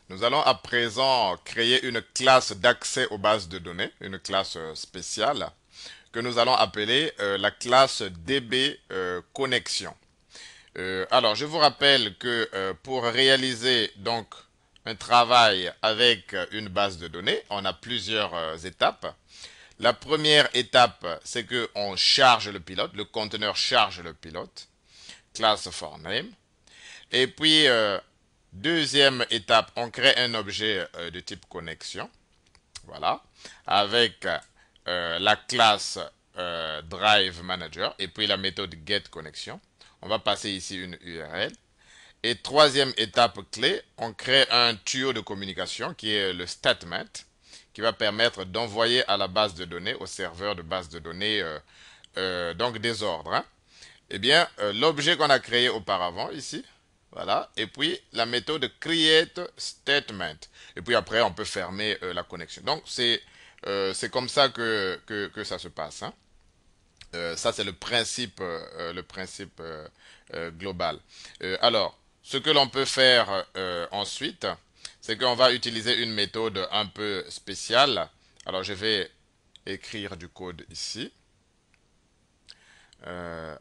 Nous allons à présent créer une classe d'accès aux bases de données, une classe spéciale que nous allons appeler la classe DB connexion. Alors, je vous rappelle que pour réaliser donc un travail avec une base de données, on a plusieurs étapes. La première étape, c'est que on charge le pilote, le conteneur charge le pilote, class for name. Et puis, deuxième étape, on crée un objet de type connexion, voilà, avec la classe drive manager et puis la méthode get connexion. On va passer ici une URL. Et troisième étape clé, on crée un tuyau de communication qui est le statement, qui va permettre d'envoyer à la base de données, au serveur de base de données, donc des ordres. Hein. Eh bien, l'objet qu'on a créé auparavant ici, voilà, et puis la méthode create statement. Et puis après, on peut fermer la connexion. Donc, c'est comme ça que ça se passe. Hein. Ça, c'est le principe global. Alors, ce que l'on peut faire ensuite, c'est qu'on va utiliser une méthode un peu spéciale. Alors, je vais écrire du code ici.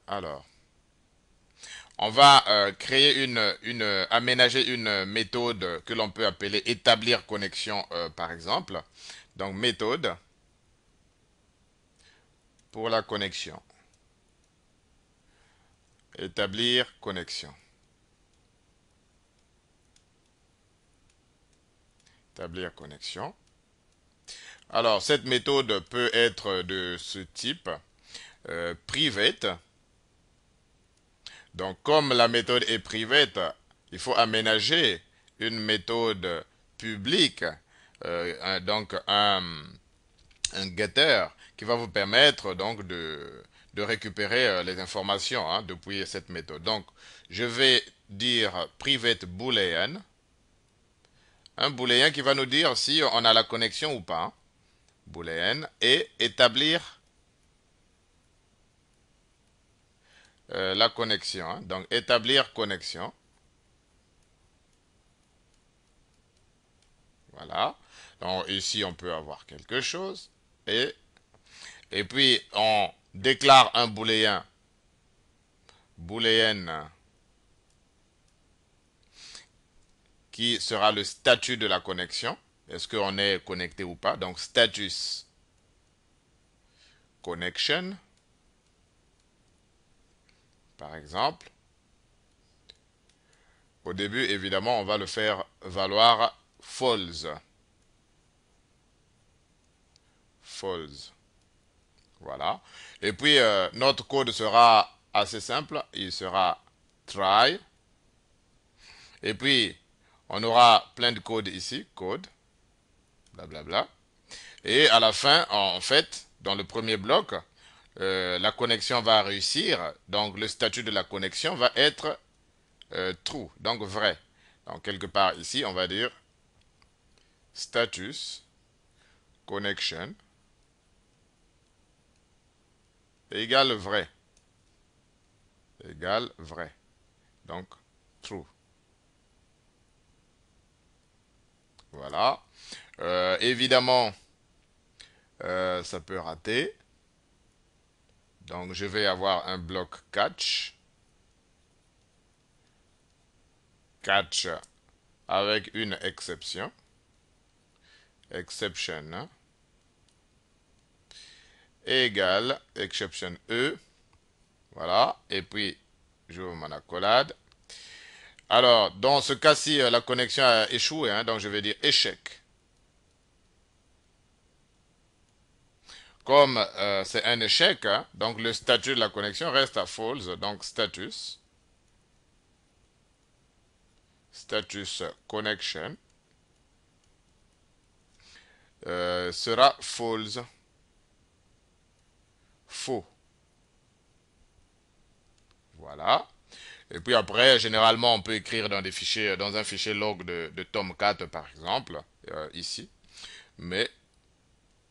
Alors, on va aménager une méthode que l'on peut appeler établir connexion, par exemple. Donc, méthode pour la connexion. Établir connexion. Établir connexion. Alors, cette méthode peut être de ce type, private. Donc, comme la méthode est private, il faut aménager une méthode publique, donc un getter qui va vous permettre donc de récupérer les informations hein, depuis cette méthode. Donc, je vais dire private boolean, un booléen qui va nous dire si on a la connexion ou pas, booléen, et établir la connexion. Hein. Donc, établir connexion. Voilà. Donc, ici, on peut avoir quelque chose. Et puis, on déclare un booléen, booléen, qui sera le statut de la connexion. Est-ce qu'on est connecté ou pas? Donc, status connection, par exemple. Au début, évidemment, on va le faire valoir false. False. Voilà. Et puis, notre code sera assez simple. Il sera try. Et puis, on aura plein de code ici. Code. Blablabla. Et à la fin, en fait, dans le premier bloc, la connexion va réussir. Donc, le statut de la connexion va être true. Donc, vrai. Donc, quelque part ici, on va dire status connection égale vrai. Égale vrai. Donc, true. Voilà. Évidemment, ça peut rater. Donc, je vais avoir un bloc catch. Catch avec une exception. Exception hein, égale exception E. Voilà. Et puis, j'ouvre mon accolade. Alors, dans ce cas-ci, la connexion a échoué. Hein, donc, je vais dire échec. Comme c'est un échec, hein, donc le statut de la connexion reste à false. Donc, status connection sera false. Faux. Voilà. Et puis après, généralement, on peut écrire dans des fichiers, dans un fichier log de Tomcat, par exemple, ici. Mais,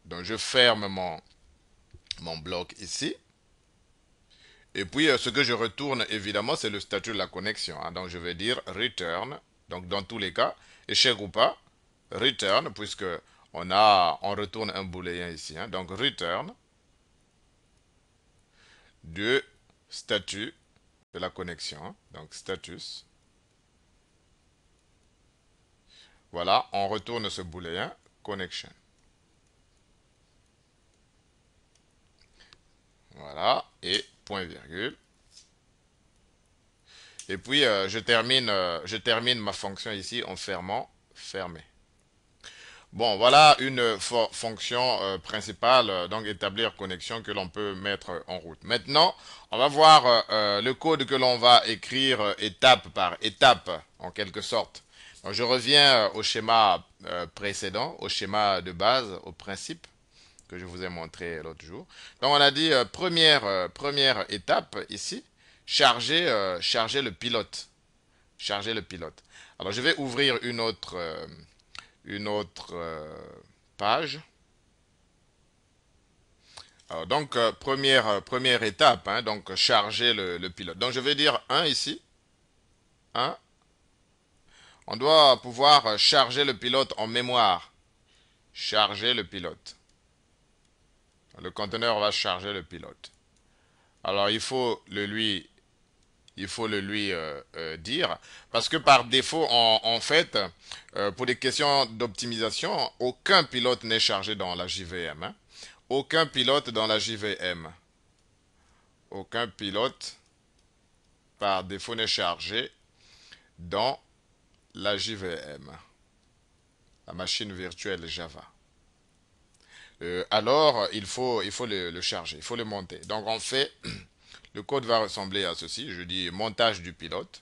donc je ferme mon bloc ici. Et puis, ce que je retourne, évidemment, c'est le statut de la connexion. Hein. Donc, je vais dire return. Donc, dans tous les cas, échec ou pas, return, puisque on retourne un booléen ici, hein, donc return de statut de la connexion, hein, donc status. Voilà, on retourne ce booléen connection. Voilà, et point virgule. Et puis je termine ma fonction ici en fermant, fermé. Bon, voilà une fonction principale, donc établir connexion que l'on peut mettre en route. Maintenant, on va voir le code que l'on va écrire étape par étape, en quelque sorte. Donc, je reviens au schéma précédent, au schéma de base, au principe que je vous ai montré l'autre jour. Donc, on a dit première étape ici, charger le pilote. Charger le pilote. Alors, je vais ouvrir une autre page. Alors, donc, première étape, hein, donc charger le pilote. Donc, je vais dire 1 ici. 1. On doit pouvoir charger le pilote en mémoire. Charger le pilote. Le conteneur va charger le pilote. Alors, il faut le lui dire. Parce que par défaut, en fait, pour des questions d'optimisation, aucun pilote n'est chargé dans la JVM, hein. Aucun pilote dans la JVM. Aucun pilote par défaut n'est chargé dans la JVM, la machine virtuelle Java. Alors, il faut le charger, il faut le monter. Donc, on fait, le code va ressembler à ceci. Je dis montage du pilote.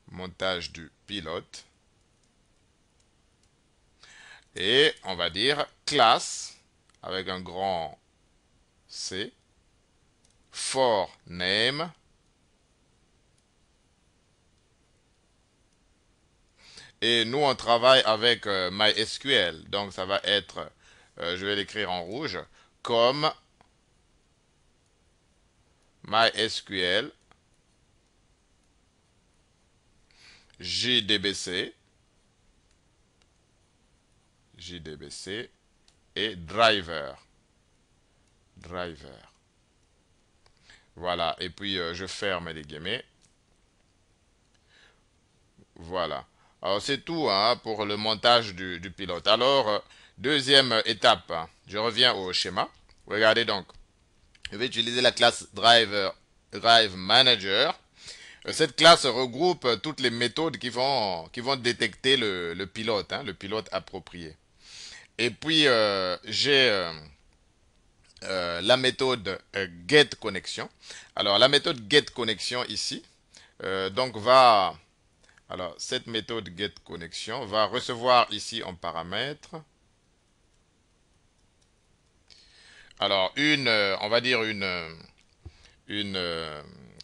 Montage du pilote. Et on va dire classe, avec un grand C, for name. Et nous, on travaille avec MySQL. Donc, ça va être, je vais l'écrire en rouge, comme MySQL, JDBC, JDBC et driver. Driver. Voilà. Et puis, je ferme les guillemets. Voilà. Alors, c'est tout hein, pour le montage du pilote. Alors, deuxième étape. Hein. Je reviens au schéma. Regardez donc. Je vais utiliser la classe Drive Manager. Cette classe regroupe toutes les méthodes qui vont détecter le pilote, hein, le pilote approprié. Et puis, j'ai la méthode getConnection. Alors, la méthode getConnection ici, donc alors, cette méthode getConnection va recevoir ici en paramètre, alors, on va dire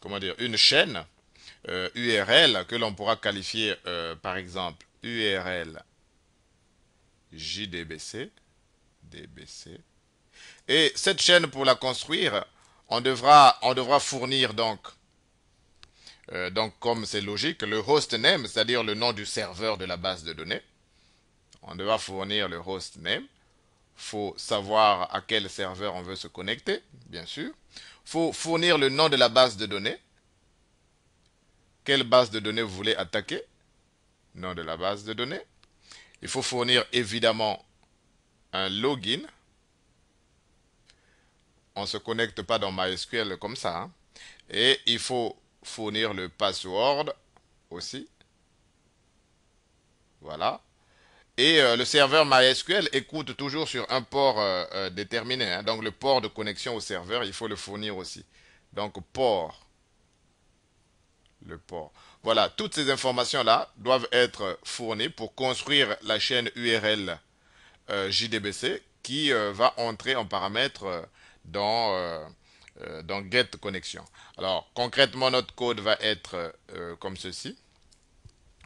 comment dire, une chaîne URL que l'on pourra qualifier par exemple URL JDBC. DBC. Et cette chaîne, pour la construire, on devra fournir donc comme c'est logique, le host name, c'est-à-dire le nom du serveur de la base de données. On devra fournir le host name. Il faut savoir à quel serveur on veut se connecter, bien sûr. Il faut fournir le nom de la base de données. Quelle base de données vous voulez attaquer? Nom de la base de données. Il faut fournir évidemment un login. On ne se connecte pas dans MySQL comme ça, hein. Et il faut fournir le password aussi. Voilà. Et le serveur MySQL écoute toujours sur un port déterminé, hein. Donc le port de connexion au serveur, il faut le fournir aussi. Donc port, le port. Voilà, toutes ces informations-là doivent être fournies pour construire la chaîne URL JDBC qui va entrer en paramètre dans getConnection. Alors concrètement, notre code va être comme ceci.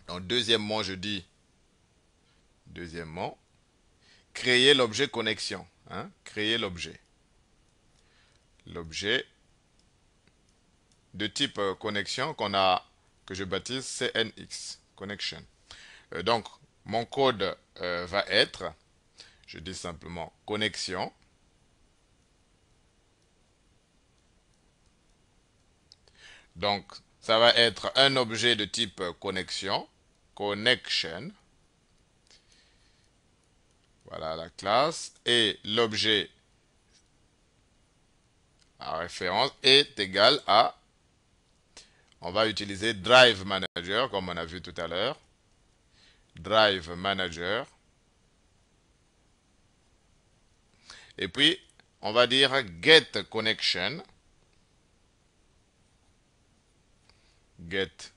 Donc deuxièmement, je dis créer l'objet connexion, hein, créer l'objet de type connexion que je baptise CNX connection. Donc, mon code va être, je dis simplement connexion. Donc, ça va être un objet de type connexion, connection. Voilà la classe. Et l'objet à référence est égal à, on va utiliser Drive Manager, comme on a vu tout à l'heure. Drive Manager. Et puis, on va dire get connection. Get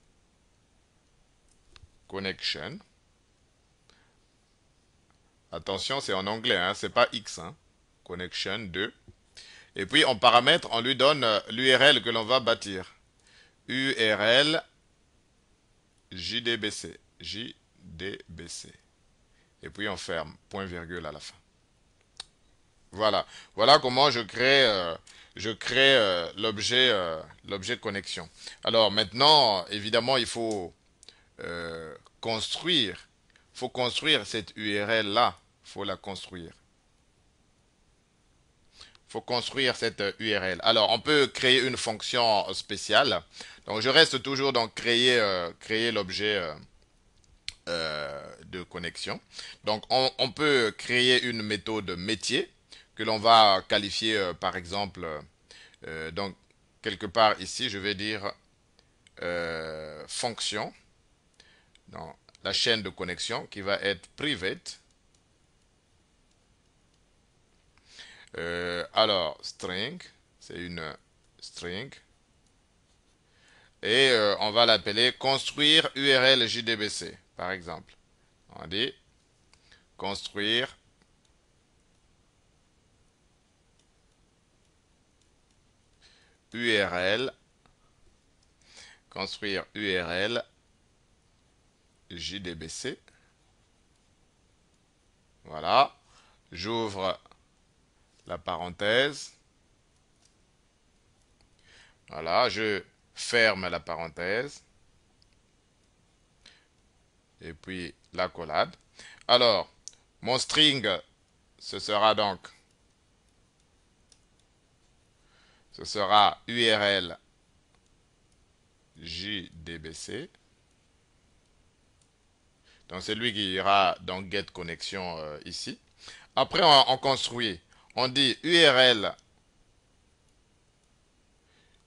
connection. Attention, c'est en anglais, hein, c'est pas X. Hein. Connection 2. Et puis, en paramètre, on lui donne l'URL que l'on va bâtir. URL JDBC. JDBC. Et puis, on ferme. Point virgule à la fin. Voilà. Voilà comment je crée l'objet connexion. Alors maintenant, évidemment, il faut construire. Faut construire cette URL là. Faut la construire. Faut construire cette URL. Alors, on peut créer une fonction spéciale. Donc, je reste toujours dans créer l'objet de connexion. Donc, on peut créer une méthode métier que l'on va qualifier, par exemple, donc, quelque part ici, je vais dire fonction dans la chaîne de connexion qui va être private. Alors, string, c'est une string. Et on va l'appeler construire URL JDBC, par exemple. On dit construire URL, construire URL JDBC. Voilà. J'ouvre la parenthèse. Voilà, je ferme la parenthèse. Et puis l'accolade. Alors, mon string, ce sera donc, ce sera URL JDBC. Donc c'est lui qui ira dans get connexion ici. Après, on construit. On dit URL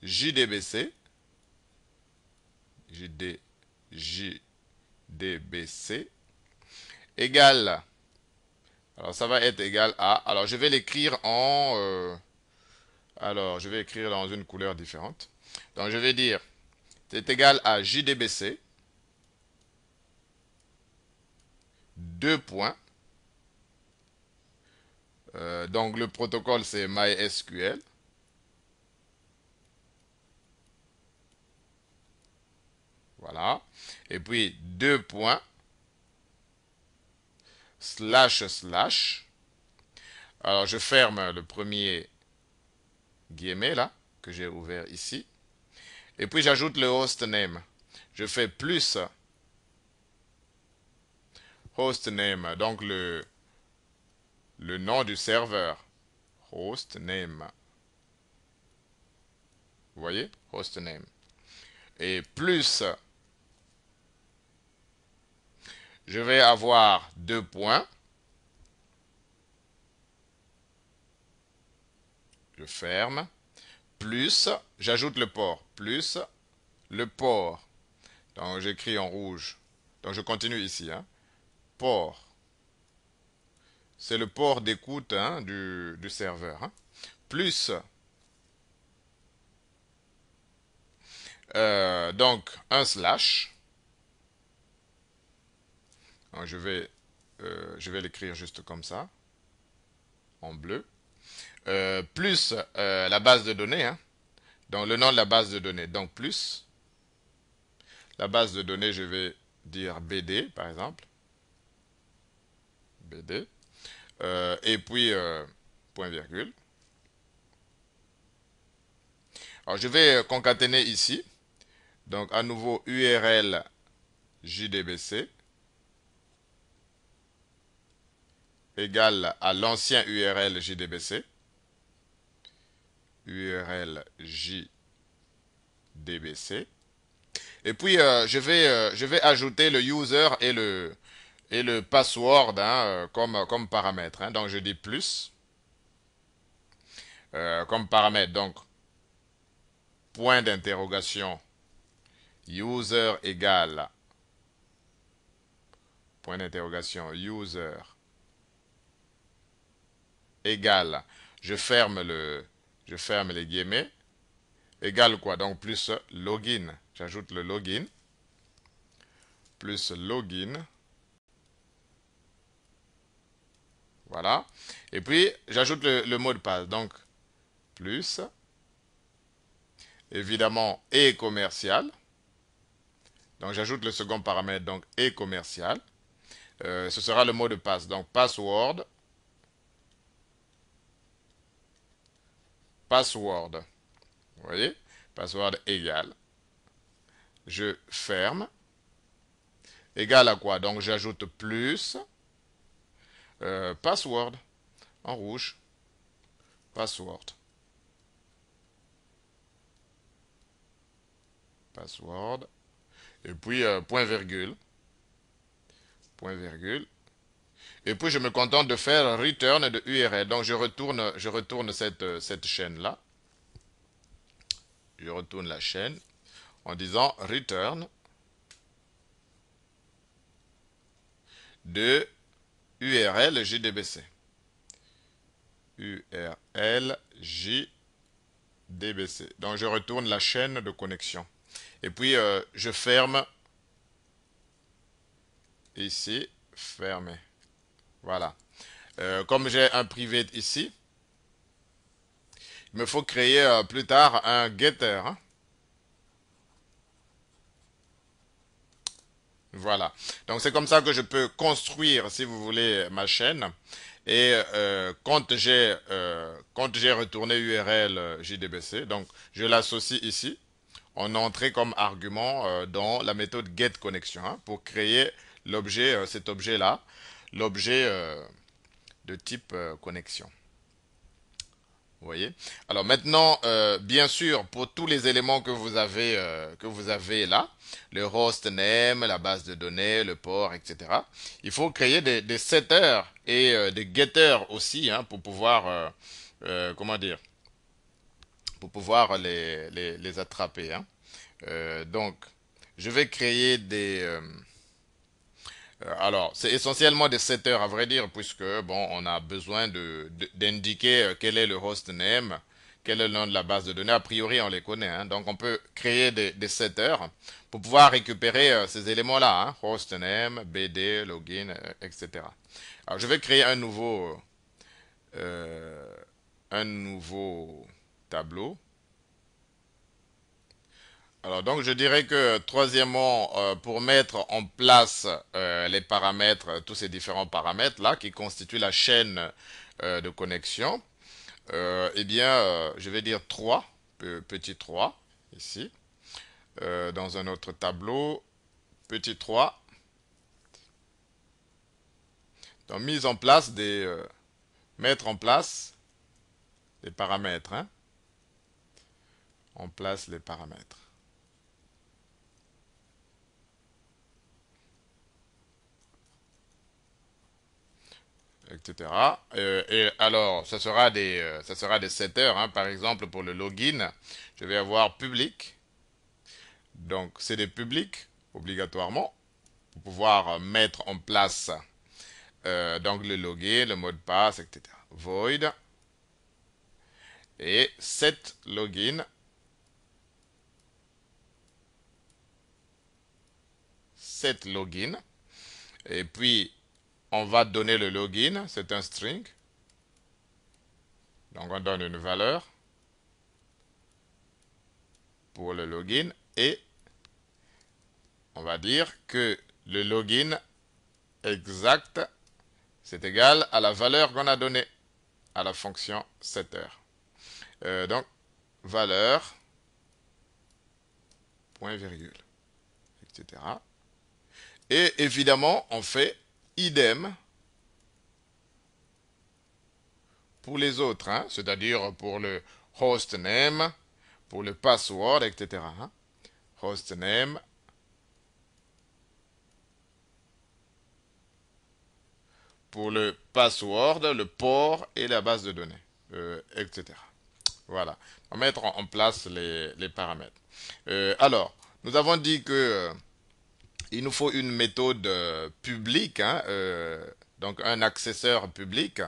JDBC. JDBC égale. Alors ça va être égal à. Alors je vais l'écrire en. Alors je vais écrire dans une couleur différente. Donc je vais dire c'est égal à JDBC. Deux points. Donc le protocole c'est MySQL. Voilà. Et puis deux points. Slash slash. Alors je ferme le premier guillemets là que j'ai ouvert ici. Et puis j'ajoute le hostname. Je fais plus hostname, donc le nom du serveur. Hostname. Vous voyez? Hostname. Et plus, je vais avoir deux points. Je ferme. Plus, j'ajoute le port. Plus le port. Donc j'écris en rouge. Donc je continue ici. Hein. Port. C'est le port d'écoute hein, du serveur. Hein. Plus, donc un slash. Donc, je vais l'écrire juste comme ça, en bleu. Plus la base de données. Hein. Donc le nom de la base de données. Donc plus la base de données, je vais dire BD par exemple. BD. Et puis point virgule. Alors je vais concaténer ici. Donc à nouveau URL JDBC. égale à l'ancien URL JDBC. URL JDBC. Et puis, je vais ajouter le user et le password hein, comme paramètre. Hein. Donc, je dis plus comme paramètre. Donc, point d'interrogation, user égale, point d'interrogation, user égale, je ferme les guillemets, égale quoi? Donc, plus login. J'ajoute le login, plus login. Voilà. Et puis, j'ajoute le mot de passe. Donc, plus, évidemment, et commercial. Donc, j'ajoute le second paramètre, donc, et commercial. Ce sera le mot de passe. Donc, password. Password. Vous voyez? Password égal. Je ferme. Égal à quoi? Donc, j'ajoute plus. Password. En rouge. Password. Password. Et puis, point virgule. Point virgule. Et puis, je me contente de faire return de URL. Donc, je retourne cette chaîne-là. Je retourne la chaîne en disant return de URL JDBC. URL JDBC. Donc, je retourne la chaîne de connexion. Et puis, je ferme ici, fermé. Voilà. Comme j'ai un privé ici, il me faut créer plus tard un getter. Hein. Voilà. Donc c'est comme ça que je peux construire, si vous voulez, ma chaîne. Et quand j'ai retourné URL JDBC, donc je l'associe ici en entrée comme argument dans la méthode getConnection hein, pour créer l'objet, cet objet-là, l'objet de type connexion. Vous voyez? Alors maintenant, bien sûr, pour tous les éléments que vous avez là, le host name, la base de données, le port, etc., il faut créer des setters et des getters aussi hein, pour pouvoir, comment dire, pour pouvoir les attraper. Hein. Donc, je vais créer alors, c'est essentiellement des setters à vrai dire, puisque bon, on a besoin d'indiquer quel est le host name, quel est le nom de la base de données. A priori, on les connaît, hein. Donc, on peut créer des setters pour pouvoir récupérer ces éléments-là, hein. Host name, BD, login, etc. Alors, je vais créer euh, un nouveau tableau. Alors donc je dirais que troisièmement, pour mettre en place les paramètres, tous ces différents paramètres là qui constituent la chaîne de connexion, eh bien je vais dire 3, petit 3 ici, dans un autre tableau, petit 3, donc mise en place mettre en place les paramètres, hein, en place les paramètres. Etc. Et alors, ça sera des setters. Hein. Par exemple, pour le login, je vais avoir public. Donc, c'est des publics, obligatoirement, pour pouvoir mettre en place donc le login, le mot de passe, etc. Void. Et set login. Set login. Et puis, on va donner le login. C'est un string. Donc, on donne une valeur pour le login. Et on va dire que le login exact, c'est égal à la valeur qu'on a donnée à la fonction setter. Donc, valeur, point virgule, etc. Et évidemment, on fait idem pour les autres, hein, c'est-à-dire pour le hostname, pour le password, etc. hein. Hostname, pour le password, le port et la base de données, etc. Voilà. On va mettre en place les paramètres. Alors, nous avons dit que il nous faut une méthode publique, hein, donc un accesseur public,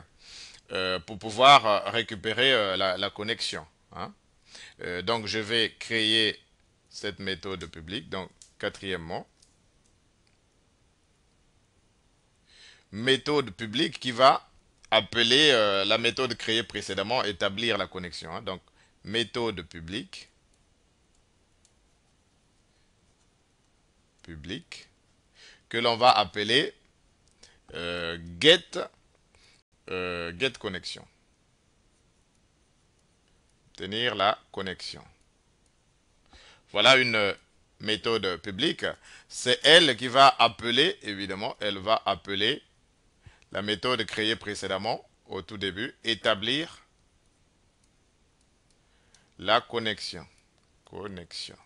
pour pouvoir récupérer la connexion. hein. Donc, je vais créer cette méthode publique. Donc, quatrièmement, méthode publique qui va appeler la méthode créée précédemment, établir la connexion. hein. Donc, méthode publique, que l'on va appeler get connexion. Obtenir la connexion. Voilà une méthode publique. C'est elle qui va appeler, évidemment, elle va appeler la méthode créée précédemment, au tout début, établir la connexion. Connexion.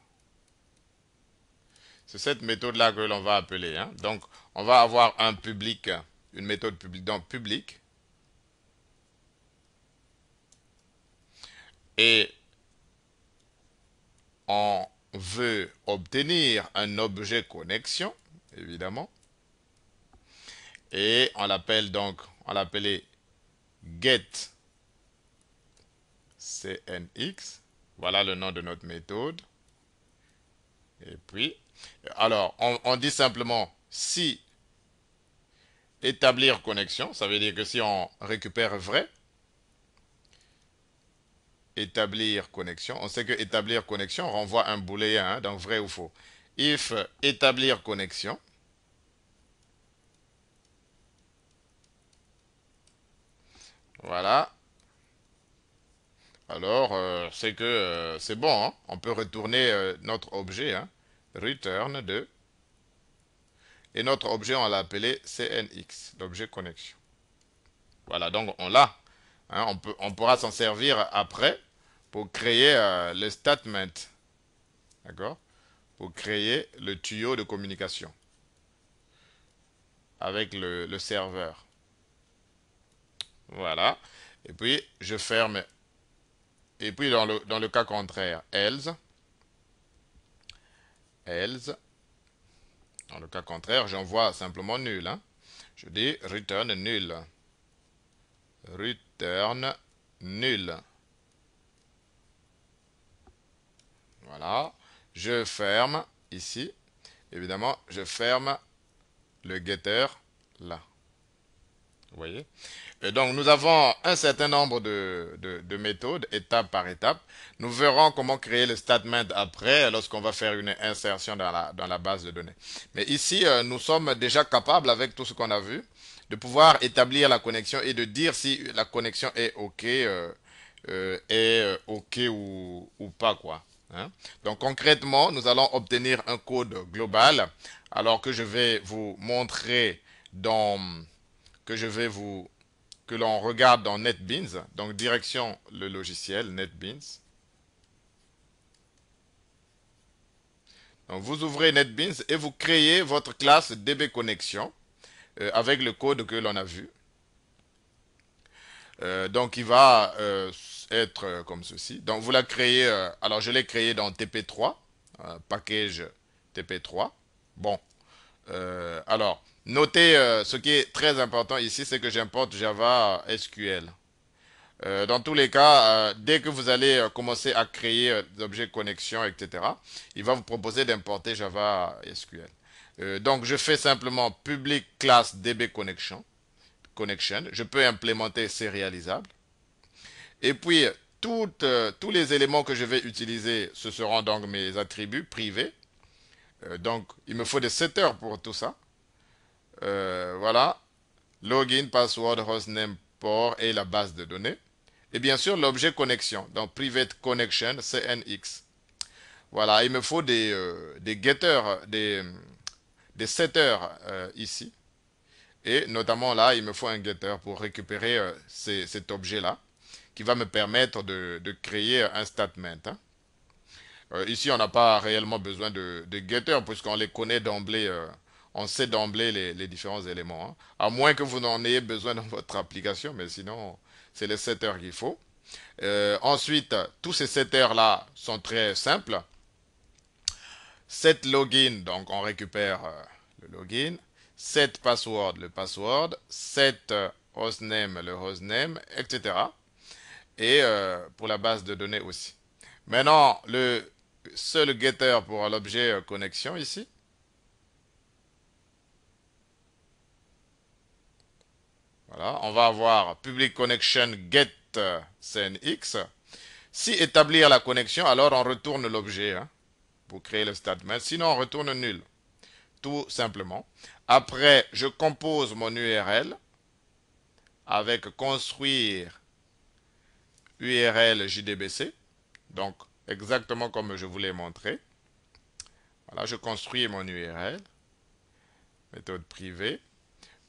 C'est cette méthode-là que l'on va appeler. hein. Donc, on va avoir un public, une méthode publique, donc public. Et on veut obtenir un objet connexion, évidemment. Et on l'appelle donc, on l'appelait get cnx. Voilà le nom de notre méthode. Et puis, alors, on dit simplement si établir connexion, ça veut dire que si on récupère vrai, établir connexion, on sait que établir connexion renvoie un booléen, hein, donc vrai ou faux. If établir connexion, voilà, alors c'est que c'est bon, hein, on peut retourner notre objet, hein, return de, et notre objet on l'a appelé CNX, l'objet connexion. Voilà, donc on l'a. hein, on pourra s'en servir après pour créer le statement, d'accord? Pour créer le tuyau de communication avec le serveur. Voilà. Et puis, je ferme. Et puis, dans le cas contraire, else. Else. Dans le cas contraire, j'envoie simplement nul. hein. Je dis return nul. Return nul. Voilà. Je ferme ici. Évidemment, je ferme le getter là. Vous voyez? Et donc, nous avons un certain nombre de méthodes, étape par étape. Nous verrons comment créer le statement après, lorsqu'on va faire une insertion dans la base de données. Mais ici, nous sommes déjà capables, avec tout ce qu'on a vu, de pouvoir établir la connexion et de dire si la connexion est OK ou pas, quoi. hein. Donc, concrètement, nous allons obtenir un code global, alors que je vais vous montrer dans, que je vais vous que l'on regarde dans NetBeans, donc direction le logiciel NetBeans. Donc vous ouvrez NetBeans et vous créez votre classe DB Connexion avec le code que l'on a vu. Donc il va être comme ceci. Donc vous la créez, alors je l'ai créé dans TP3, package TP3. Bon, alors notez ce qui est très important ici, c'est que j'importe Java SQL. Dans tous les cas, dès que vous allez commencer à créer des objets connexion, etc., il va vous proposer d'importer Java SQL. Donc, je fais simplement public class DB connection. Je peux implémenter serialisable. Et puis, tous les éléments que je vais utiliser, ce seront donc mes attributs privés. Donc, il me faut des setters pour tout ça. Voilà. Login, password, hostname, port et la base de données. Et bien sûr, l'objet connexion, donc private connection, CNX. Voilà, il me faut des getters, des setters ici. Et notamment là, il me faut un getter pour récupérer cet objet-là qui va me permettre de créer un statement, hein. Ici, on n'a pas réellement besoin de getter puisqu'on les connaît d'emblée, on sait d'emblée les différents éléments, hein. À moins que vous n'en ayez besoin dans votre application, mais sinon, c'est les setters qu'il faut. Ensuite, tous ces setters-là sont très simples. Set login, donc on récupère le login. Set password, le password. Set hostname, le hostname, etc. Et pour la base de données aussi. Maintenant, le seul getter pour l'objet connexion ici. Voilà, on va avoir public connection get cnx. Si établir la connexion, alors on retourne l'objet, hein, pour créer le statement. Sinon, on retourne nul, tout simplement. Après, je compose mon URL avec construire URL JDBC. Donc, exactement comme je vous l'ai montré. Voilà, je construis mon URL, méthode privée.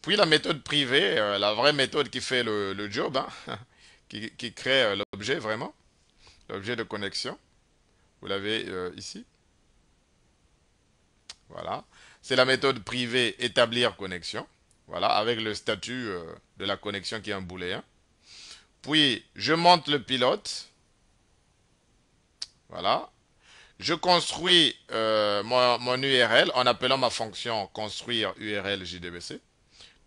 Puis la méthode privée, la vraie méthode qui fait le job, hein, qui crée l'objet vraiment, l'objet de connexion. Vous l'avez ici. Voilà. C'est la méthode privée établir connexion. Voilà, avec le statut de la connexion qui est un booléen. Puis, je monte le pilote. Voilà. Je construis mon URL en appelant ma fonction construire URL JDBC.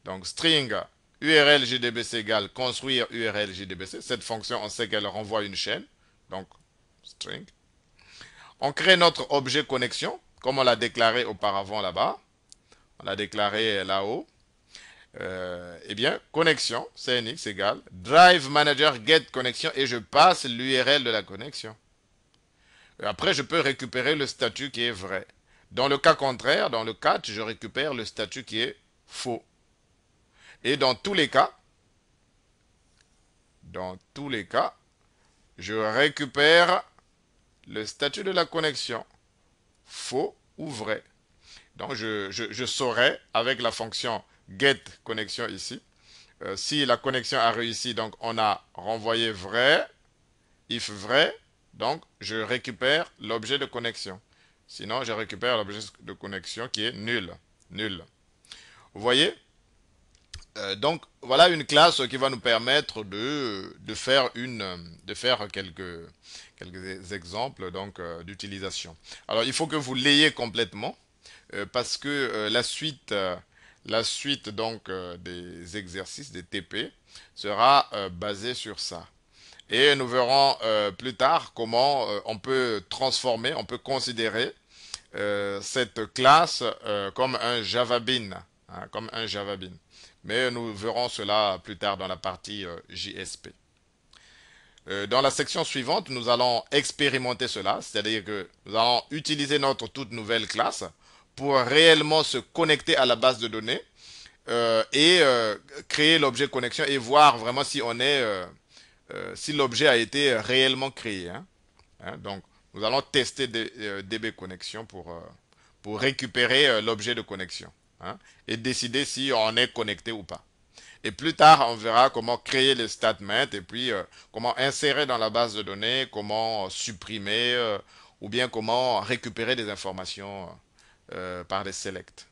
Donc, string URL JDBC égale construire URL JDBC. Cette fonction, on sait qu'elle renvoie une chaîne. Donc, string. On crée notre objet connexion, comme on l'a déclaré auparavant là-bas. On l'a déclaré là-haut. Eh bien, connexion, CNX égale drive manager get connexion et je passe l'URL de la connexion. Et après, je peux récupérer le statut qui est vrai. Dans le cas contraire, dans le catch, je récupère le statut qui est faux. Et dans tous les cas, je récupère le statut de la connexion, faux ou vrai. Donc, je saurai avec la fonction get connexion ici, si la connexion a réussi, donc on a renvoyé vrai, if vrai, donc je récupère l'objet de connexion. Sinon, je récupère l'objet de connexion qui est nul. Nul. Vous voyez? Donc, voilà une classe qui va nous permettre de faire quelques exemples donc d'utilisation. Alors, il faut que vous l'ayez complètement parce que la suite donc des exercices, des TP, sera basée sur ça. Et nous verrons plus tard comment on peut transformer, on peut considérer cette classe comme un Java Bean, hein, comme un Java Bean. Mais nous verrons cela plus tard dans la partie JSP. Dans la section suivante, nous allons expérimenter cela, c'est-à-dire que nous allons utiliser notre toute nouvelle classe pour réellement se connecter à la base de données et créer l'objet connexion et voir vraiment si si l'objet a été réellement créé, hein. Hein, donc, nous allons tester DB connexion pour récupérer l'objet de connexion, hein, et décider si on est connecté ou pas. Et plus tard, on verra comment créer les statements et puis comment insérer dans la base de données, comment supprimer ou bien comment récupérer des informations par des selects.